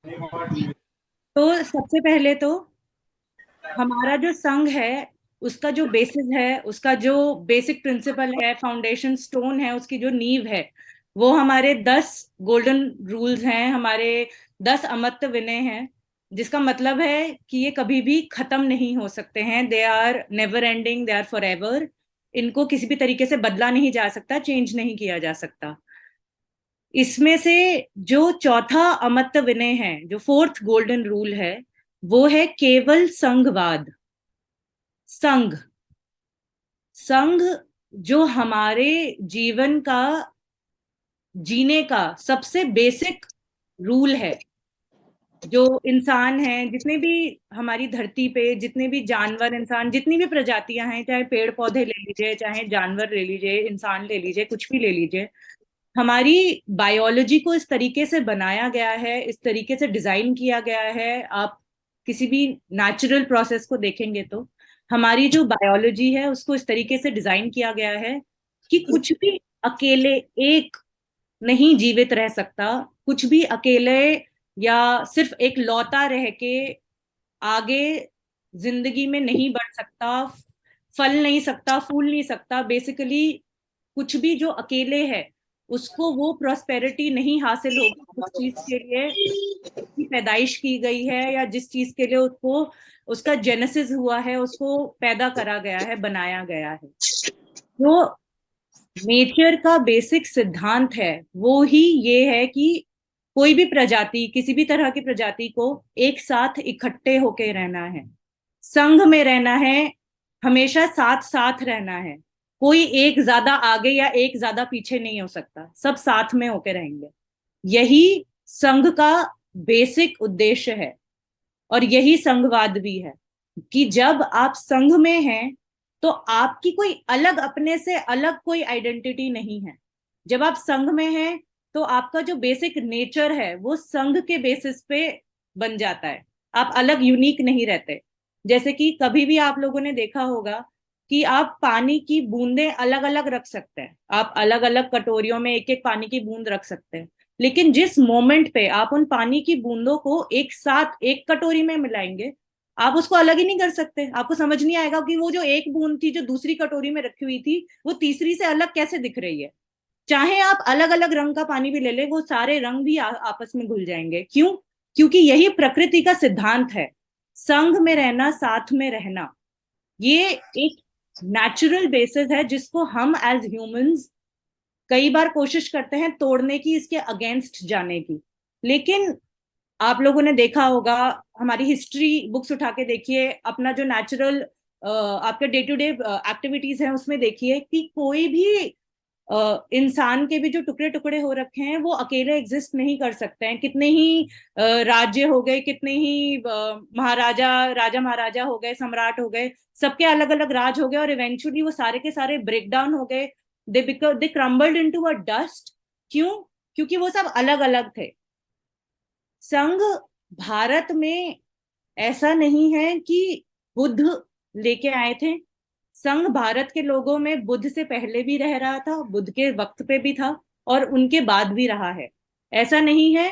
तो सबसे पहले तो हमारा जो संघ है, उसका जो बेसिस है, उसका जो बेसिक प्रिंसिपल है, फाउंडेशन स्टोन है, उसकी जो नींव है, वो हमारे 10 गोल्डन रूल्स हैं, हमारे 10 अमर्त्य विनय हैं। जिसका मतलब है कि ये कभी भी खत्म नहीं हो सकते हैं। They are never ending, they are forever. इनको किसी भी तरीके से बदला नहीं जा सकता, चेंज नहीं किया जा सकता। इसमें से जो चौथा अमर्त्य विनय है, जो फोर्थ गोल्डन रूल है, वो है केवल संघवाद। संघ, संघ जो हमारे जीवन का जीने का सबसे बेसिक रूल है। जो इंसान हैं, जितने भी हमारी धरती पे जितने भी जानवर, इंसान, जितनी भी प्रजातियां हैं, चाहे पेड़ पौधे ले लीजिए, चाहे जानवर ले लीजिए, इंसान ले लीजिए, कुछ भी ले लीजिए, हमारी बायोलॉजी को इस तरीके से बनाया गया है, इस तरीके से डिजाइन किया गया है। आप किसी भी नेचुरल प्रोसेस को देखेंगे तो हमारी जो बायोलॉजी है उसको इस तरीके से डिजाइन किया गया है कि कुछ भी अकेले एक नहीं जीवित रह सकता। कुछ भी अकेले या सिर्फ एक लौता रह के आगे जिंदगी में नहीं बढ़ सकता, फल नहीं सकता, फूल नहीं सकता। बेसिकली कुछ भी जो अकेले है, उसको वो प्रॉस्पेरिटी नहीं हासिल होगी जिस चीज के लिए उसकी पैदाइश की गई है, या जिस चीज के लिए उसको उसका जेनेसिस हुआ है, उसको पैदा करा गया है, बनाया गया है। जो नेचर का बेसिक सिद्धांत है वो ही ये है कि कोई भी प्रजाति, किसी भी तरह की प्रजाति को एक साथ इकट्ठे होके रहना है, संघ में रहना है, हमेशा साथ साथ रहना है। कोई एक ज्यादा आगे या एक ज्यादा पीछे नहीं हो सकता, सब साथ में होके रहेंगे। यही संघ का बेसिक उद्देश्य है। और यही संघवाद भी है कि जब आप संघ में हैं तो आपकी कोई अलग, अपने से अलग कोई आइडेंटिटी नहीं है। जब आप संघ में हैं तो आपका जो बेसिक नेचर है वो संघ के बेसिस पे बन जाता है। आप अलग, यूनिक नहीं रहते। जैसे कि कभी भी आप लोगों ने देखा होगा कि आप पानी की बूंदें अलग अलग रख सकते हैं, आप अलग अलग कटोरियों में एक एक पानी की बूंद रख सकते हैं। लेकिन जिस मोमेंट पे आप उन पानी की बूंदों को एक साथ एक कटोरी में मिलाएंगे, आप उसको अलग ही नहीं कर सकते। आपको समझ नहीं आएगा कि वो जो एक बूंद थी जो दूसरी कटोरी में रखी हुई थी, वो तीसरी से अलग कैसे दिख रही है। चाहे आप अलग अलग रंग का पानी भी ले ले, वो सारे रंग भी आपस में घुल जाएंगे। क्यों? क्योंकि यही प्रकृति का सिद्धांत है, संघ में रहना, साथ में रहना। ये एक नेचुरल बेसिस है जिसको हम एज ह्यूमंस कई बार कोशिश करते हैं तोड़ने की, इसके अगेंस्ट जाने की। लेकिन आप लोगों ने देखा होगा, हमारी हिस्ट्री बुक्स उठा के देखिए, अपना जो नेचुरल आपके डे टू डे एक्टिविटीज हैं उसमें देखिए कि कोई भी इंसान के भी जो टुकड़े टुकड़े हो रखे हैं वो अकेले एग्जिस्ट नहीं कर सकते हैं। कितने ही राज्य हो गए, कितने ही महाराजा, राजा महाराजा हो गए, सम्राट हो गए, सबके अलग अलग राज हो गए, और इवेंचुअली वो सारे के सारे ब्रेक डाउन हो गए। दे क्रम्बल्ड इनटू अ डस्ट। क्यों? क्योंकि वो सब अलग अलग थे। संघ भारत में ऐसा नहीं है कि बुद्ध लेके आए थे। संघ भारत के लोगों में बुद्ध से पहले भी रह रहा था, बुद्ध के वक्त पे भी था, और उनके बाद भी रहा है। ऐसा नहीं है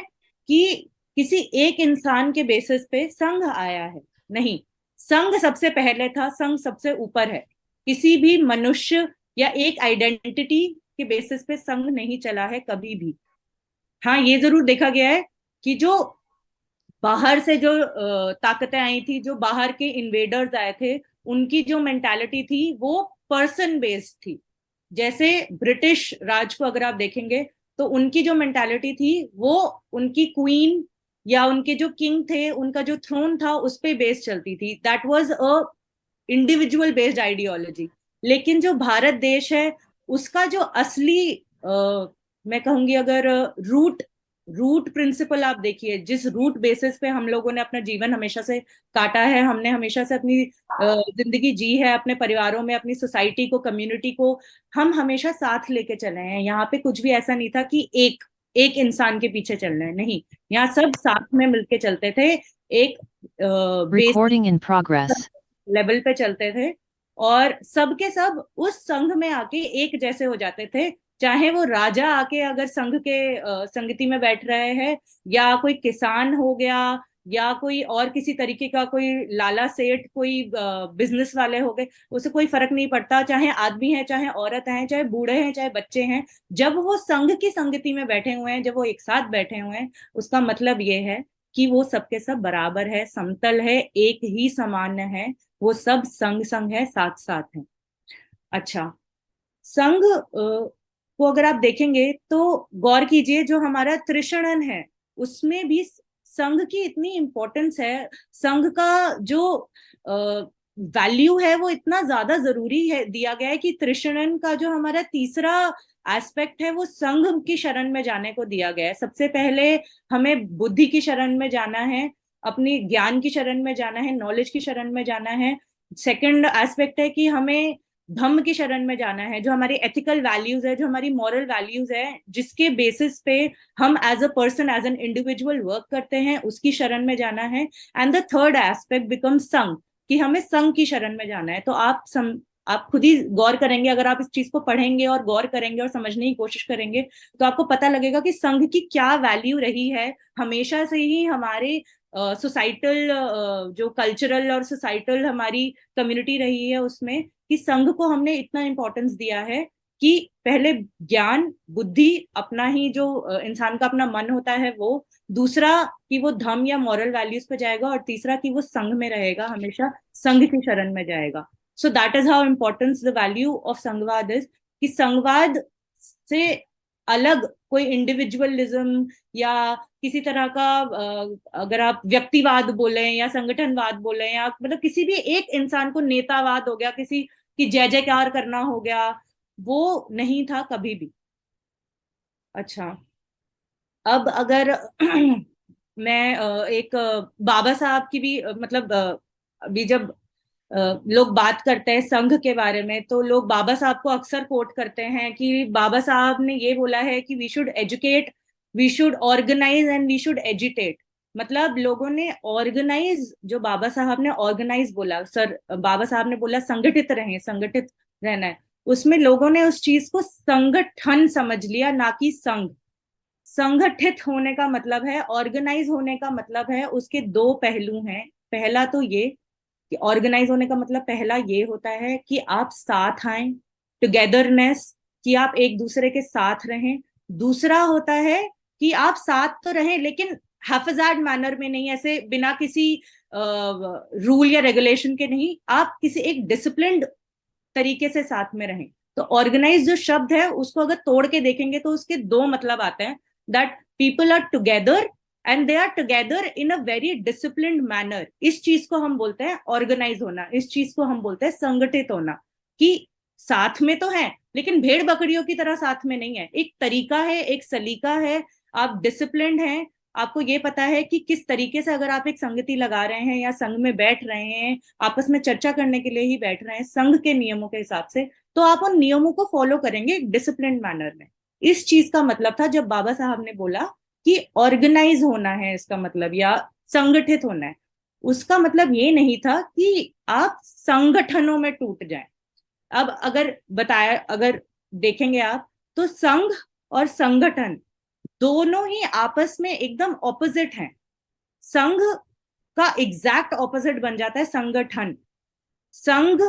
कि किसी एक इंसान के बेसिस पे संघ आया है, नहीं। संघ सबसे पहले था, संघ सबसे ऊपर है। किसी भी मनुष्य या एक आइडेंटिटी के बेसिस पे संघ नहीं चला है कभी भी। हाँ, ये जरूर देखा गया है कि जो बाहर से जो ताकतें आई थी, जो बाहर के इन्वेडर्स आए थे, उनकी जो मेंटालिटी थी वो पर्सन बेस्ड थी। जैसे ब्रिटिश राज को अगर आप देखेंगे तो उनकी जो मेंटालिटी थी वो उनकी क्वीन या उनके जो किंग थे, उनका जो थ्रोन था उस पे बेस्ड चलती थी। That was a individual based ideology. लेकिन जो भारत देश है, उसका जो असली मैं कहूंगी, अगर रूट रूट प्रिंसिपल आप देखिए, जिस रूट बेसिस पे हम लोगों ने अपना जीवन हमेशा से काटा है, हमने हमेशा से अपनी जिंदगी जी है, अपने परिवारों में, अपनी सोसाइटी को, कम्युनिटी को हम हमेशा साथ लेके चले हैं। यहाँ पे कुछ भी ऐसा नहीं था कि एक एक इंसान के पीछे चल रहे हैं, नहीं। यहाँ सब साथ में मिलके चलते थे, एक Recording in progress. लेवल पे चलते थे, और सबके सब उस संघ में आके एक जैसे हो जाते थे। चाहे वो राजा आके अगर संघ के संगति में बैठ रहे हैं, या कोई किसान हो गया, या कोई और किसी तरीके का कोई लाला सेठ, कोई बिजनेस वाले हो गए, उसे कोई फर्क नहीं पड़ता, चाहे आदमी है चाहे औरत है, चाहे बूढ़े हैं चाहे बच्चे हैं, जब वो संघ की संगति में बैठे हुए हैं, जब वो एक साथ बैठे हुए हैं, उसका मतलब ये है कि वो सबके सब बराबर है, समतल है, एक ही समान है, वो सब संग संग है, साथ साथ है। अच्छा, संघ को अगर आप देखेंगे तो गौर कीजिए, जो हमारा त्रिशणन है उसमें भी संघ की इतनी इंपॉर्टेंस है, संघ का जो वैल्यू है वो इतना ज्यादा जरूरी है दिया गया है कि त्रिशणन का जो हमारा तीसरा एस्पेक्ट है वो संघ की शरण में जाने को दिया गया है। सबसे पहले हमें बुद्धि की शरण में जाना है, अपनी ज्ञान की शरण में जाना है, नॉलेज की शरण में जाना है। सेकंड एस्पेक्ट है कि हमें धम्म की शरण में जाना है, जो हमारी एथिकल वैल्यूज है, जो हमारी मॉरल वैल्यूज है, जिसके बेसिस पे हम as a person as an individual work करते हैं, उसकी शरण में जाना है। And the third aspect become sangh, कि हमें संघ की शरण में जाना है। तो आप खुद ही गौर करेंगे, अगर आप इस चीज को पढ़ेंगे और गौर करेंगे और समझने की कोशिश करेंगे, तो आपको पता लगेगा कि संघ की क्या वैल्यू रही है हमेशा से ही हमारे सोसाइटल जो कल्चरल और सोसाइटल हमारी कम्युनिटी रही है उसमें, कि संघ को हमने इतना इंपॉर्टेंस दिया है कि पहले ज्ञान बुद्धि अपना ही जो इंसान का अपना मन होता है वो, दूसरा कि वो धर्म या मॉरल वैल्यूज पे जाएगा, और तीसरा कि वो संघ में रहेगा, हमेशा संघ की शरण में जाएगा। So that is how importance the value of संघवाद इज, कि संघवाद से अलग कोई इंडिविजुअलिज्म या किसी तरह का अगर आप व्यक्तिवाद बोले या संगठनवाद बोले, या मतलब किसी भी एक इंसान को नेतावाद हो गया, किसी की जय जयकार करना हो गया, वो नहीं था कभी भी। अच्छा, अब अगर मैं एक बाबा साहब की भी मतलब अभी जब लोग बात करते हैं संघ के बारे में, तो लोग बाबा साहब को अक्सर कोट करते हैं कि बाबा साहब ने ये बोला है कि we should educate, we should organise and we should agitate. मतलब लोगों ने ऑर्गेनाइज, जो बाबा साहब ने ऑर्गेनाइज बोला, सर बाबा साहब ने बोला संगठित रहें, संगठित रहना है, उसमें लोगों ने उस चीज को संगठन समझ लिया, ना कि संघ। संगठित होने का मतलब है, ऑर्गेनाइज होने का मतलब है, उसके दो पहलू हैं। पहला तो ये कि ऑर्गेनाइज होने का मतलब पहला ये होता है कि आप साथ आए, टुगेदरनेस, कि आप एक दूसरे के साथ रहें। दूसरा होता है कि आप साथ तो रहें लेकिन हैफजार्ड मैनर में नहीं, ऐसे बिना किसी रूल या रेगुलेशन के नहीं, आप किसी एक डिसिप्लिन्ड तरीके से साथ में रहें। तो ऑर्गेनाइज जो शब्द है उसको अगर तोड़ के देखेंगे तो उसके दो मतलब आते हैं, that people are together and they are together in a very disciplined manner. इस चीज को हम बोलते हैं ऑर्गेनाइज होना, इस चीज को हम बोलते हैं संगठित होना, कि साथ में तो है लेकिन भेड़ बकरियों की तरह साथ में नहीं है, एक तरीका है, एक सलीका है, आप डिसिप्लिन्ड हैं, आपको ये पता है कि किस तरीके से अगर आप एक संगति लगा रहे हैं या संघ में बैठ रहे हैं, आपस में चर्चा करने के लिए ही बैठ रहे हैं संघ के नियमों के हिसाब से, तो आप उन नियमों को फॉलो करेंगे डिसिप्लिन मैनर में। इस चीज का मतलब था जब बाबा साहब ने बोला कि ऑर्गेनाइज होना है, इसका मतलब या संगठित होना है, उसका मतलब ये नहीं था कि आप संगठनों में टूट जाएं। अब अगर बताया, अगर देखेंगे आप, तो संघ और संगठन दोनों ही आपस में एकदम ऑपोजिट हैं। संघ का एग्जैक्ट ऑपोजिट बन जाता है संगठन। संघ,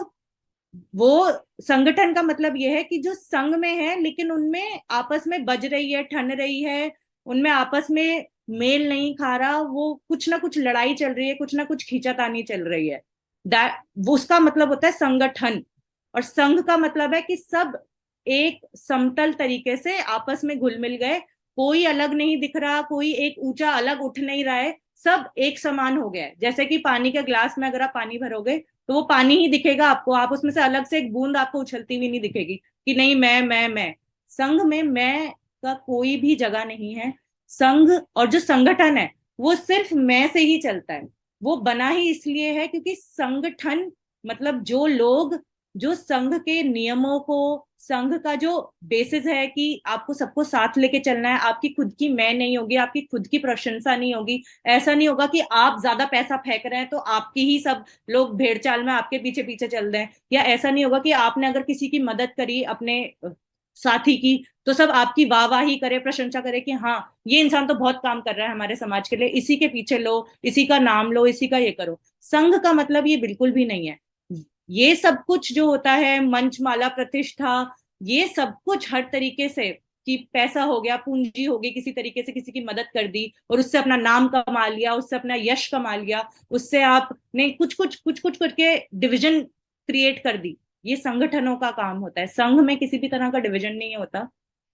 वो संगठन का मतलब यह है कि जो संघ में है लेकिन उनमें आपस में बज रही है, ठन रही है, उनमें आपस में मेल नहीं खा रहा, वो कुछ ना कुछ लड़ाई चल रही है, कुछ ना कुछ खींचातानी चल रही है, दैट वो उसका मतलब होता है संगठन। और संघ का मतलब है कि सब एक समतल तरीके से आपस में घुल मिल गए, कोई अलग नहीं दिख रहा, कोई एक ऊंचा अलग उठ नहीं रहा है, सब एक समान हो गया है। जैसे कि पानी के ग्लास में अगर आप पानी भरोगे तो वो पानी ही दिखेगा आपको, आप उसमें से अलग से एक बूंद आपको उछलती हुई नहीं दिखेगी कि नहीं मैं। संघ में मैं का कोई भी जगह नहीं है। संघ और जो संगठन है वो सिर्फ मैं से ही चलता है, वो बना ही इसलिए है क्योंकि संगठन मतलब जो लोग जो संघ के नियमों को, संघ का जो बेसिस है कि आपको सबको साथ लेके चलना है, आपकी खुद की मैं नहीं होगी, आपकी खुद की प्रशंसा नहीं होगी, ऐसा नहीं होगा कि आप ज्यादा पैसा फेंक रहे हैं तो आपकी ही सब लोग भेड़ चाल में आपके पीछे पीछे चल रहे हैं, या ऐसा नहीं होगा कि आपने अगर किसी की मदद करी अपने साथी की, तो सब आपकी वाहवाही करे, प्रशंसा करे कि हाँ ये इंसान तो बहुत काम कर रहा है हमारे समाज के लिए, इसी के पीछे लो, इसी का नाम लो, इसी का ये करो। संघ का मतलब ये बिल्कुल भी नहीं है। ये सब कुछ जो होता है, मंच, माला, प्रतिष्ठा, ये सब कुछ हर तरीके से, कि पैसा हो गया, पूंजी हो गई, किसी तरीके से किसी की मदद कर दी और उससे अपना नाम कमा लिया, उससे अपना यश कमा लिया, उससे आपने कुछ कुछ कुछ कुछ करके डिविजन क्रिएट कर दी, ये संगठनों का काम होता है। संघ में किसी भी तरह का डिविजन नहीं होता,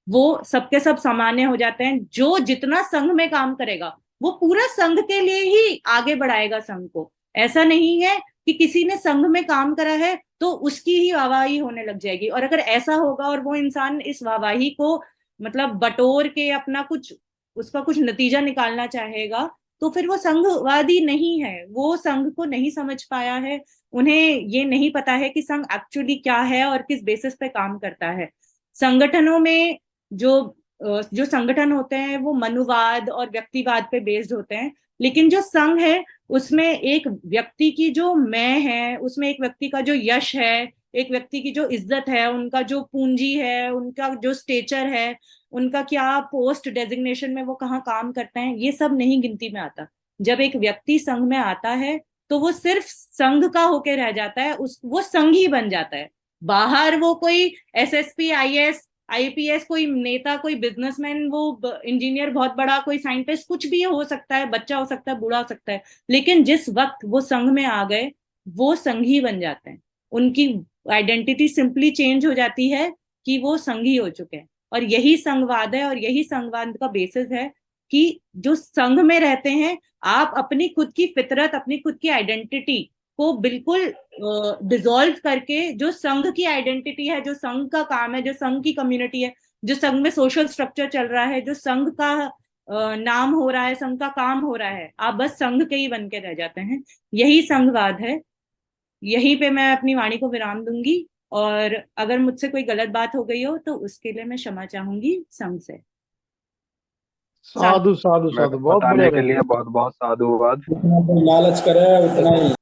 वो सबके सब सामान्य हो जाते हैं। जो जितना संघ में काम करेगा वो पूरा संघ के लिए ही आगे बढ़ाएगा संघ को। ऐसा नहीं है कि किसी ने संघ में काम करा है तो उसकी ही वाहवाही होने लग जाएगी, और अगर ऐसा होगा और वो इंसान इस वाहवाही को मतलब बटोर के अपना कुछ, उसका कुछ नतीजा निकालना चाहेगा, तो फिर वो संघवादी नहीं है, वो संघ को नहीं समझ पाया है। उन्हें ये नहीं पता है कि संघ एक्चुअली क्या है और किस बेसिस पे काम करता है। संगठनों में जो जो संगठन होते हैं वो मनुवाद और व्यक्तिवाद पे बेस्ड होते हैं, लेकिन जो संघ है उसमें एक व्यक्ति की जो मैं है, उसमें एक व्यक्ति का जो यश है, एक व्यक्ति की जो इज्जत है, उनका जो पूंजी है, उनका जो स्टेचर है, उनका क्या पोस्ट डेजिग्नेशन में वो कहाँ काम करते हैं, ये सब नहीं गिनती में आता। जब एक व्यक्ति संघ में आता है तो वो सिर्फ संघ का होके रह जाता है, उस वो संघ ही बन जाता है। बाहर वो कोई एसएसपी, आईएएस, आईपीएस, कोई नेता, कोई बिजनेसमैन, वो इंजीनियर बहुत बड़ा, कोई साइंटिस्ट, कुछ भी हो सकता है, बच्चा हो सकता है, बूढ़ा हो सकता है, लेकिन जिस वक्त वो संघ में आ गए वो संघी बन जाते हैं। उनकी आइडेंटिटी सिंपली चेंज हो जाती है कि वो संघी हो चुके हैं। और यही संघवाद है, और यही संघवाद का बेसिस है कि जो संघ में रहते हैं, आप अपनी खुद की फितरत, अपनी खुद की आइडेंटिटी को बिल्कुल डिसॉल्व करके, जो संघ की आइडेंटिटी है, जो संघ का काम है, जो संघ की कम्युनिटी है, जो संघ में सोशल स्ट्रक्चर चल रहा है, जो संघ का नाम हो रहा है, संघ का काम हो रहा है, आप बस संघ के ही बन के रह जाते हैं। यही संघवाद है। यहीं पे मैं अपनी वाणी को विराम दूंगी, और अगर मुझसे कोई गलत बात हो गई हो तो उसके लिए मैं क्षमा चाहूंगी संघ से। साधु। साधु साधु साधु, बहुत बढ़िया बताने के बहन। लिए बहुत बहुत साधुवाद। जितना कोई लालच करे उतना ही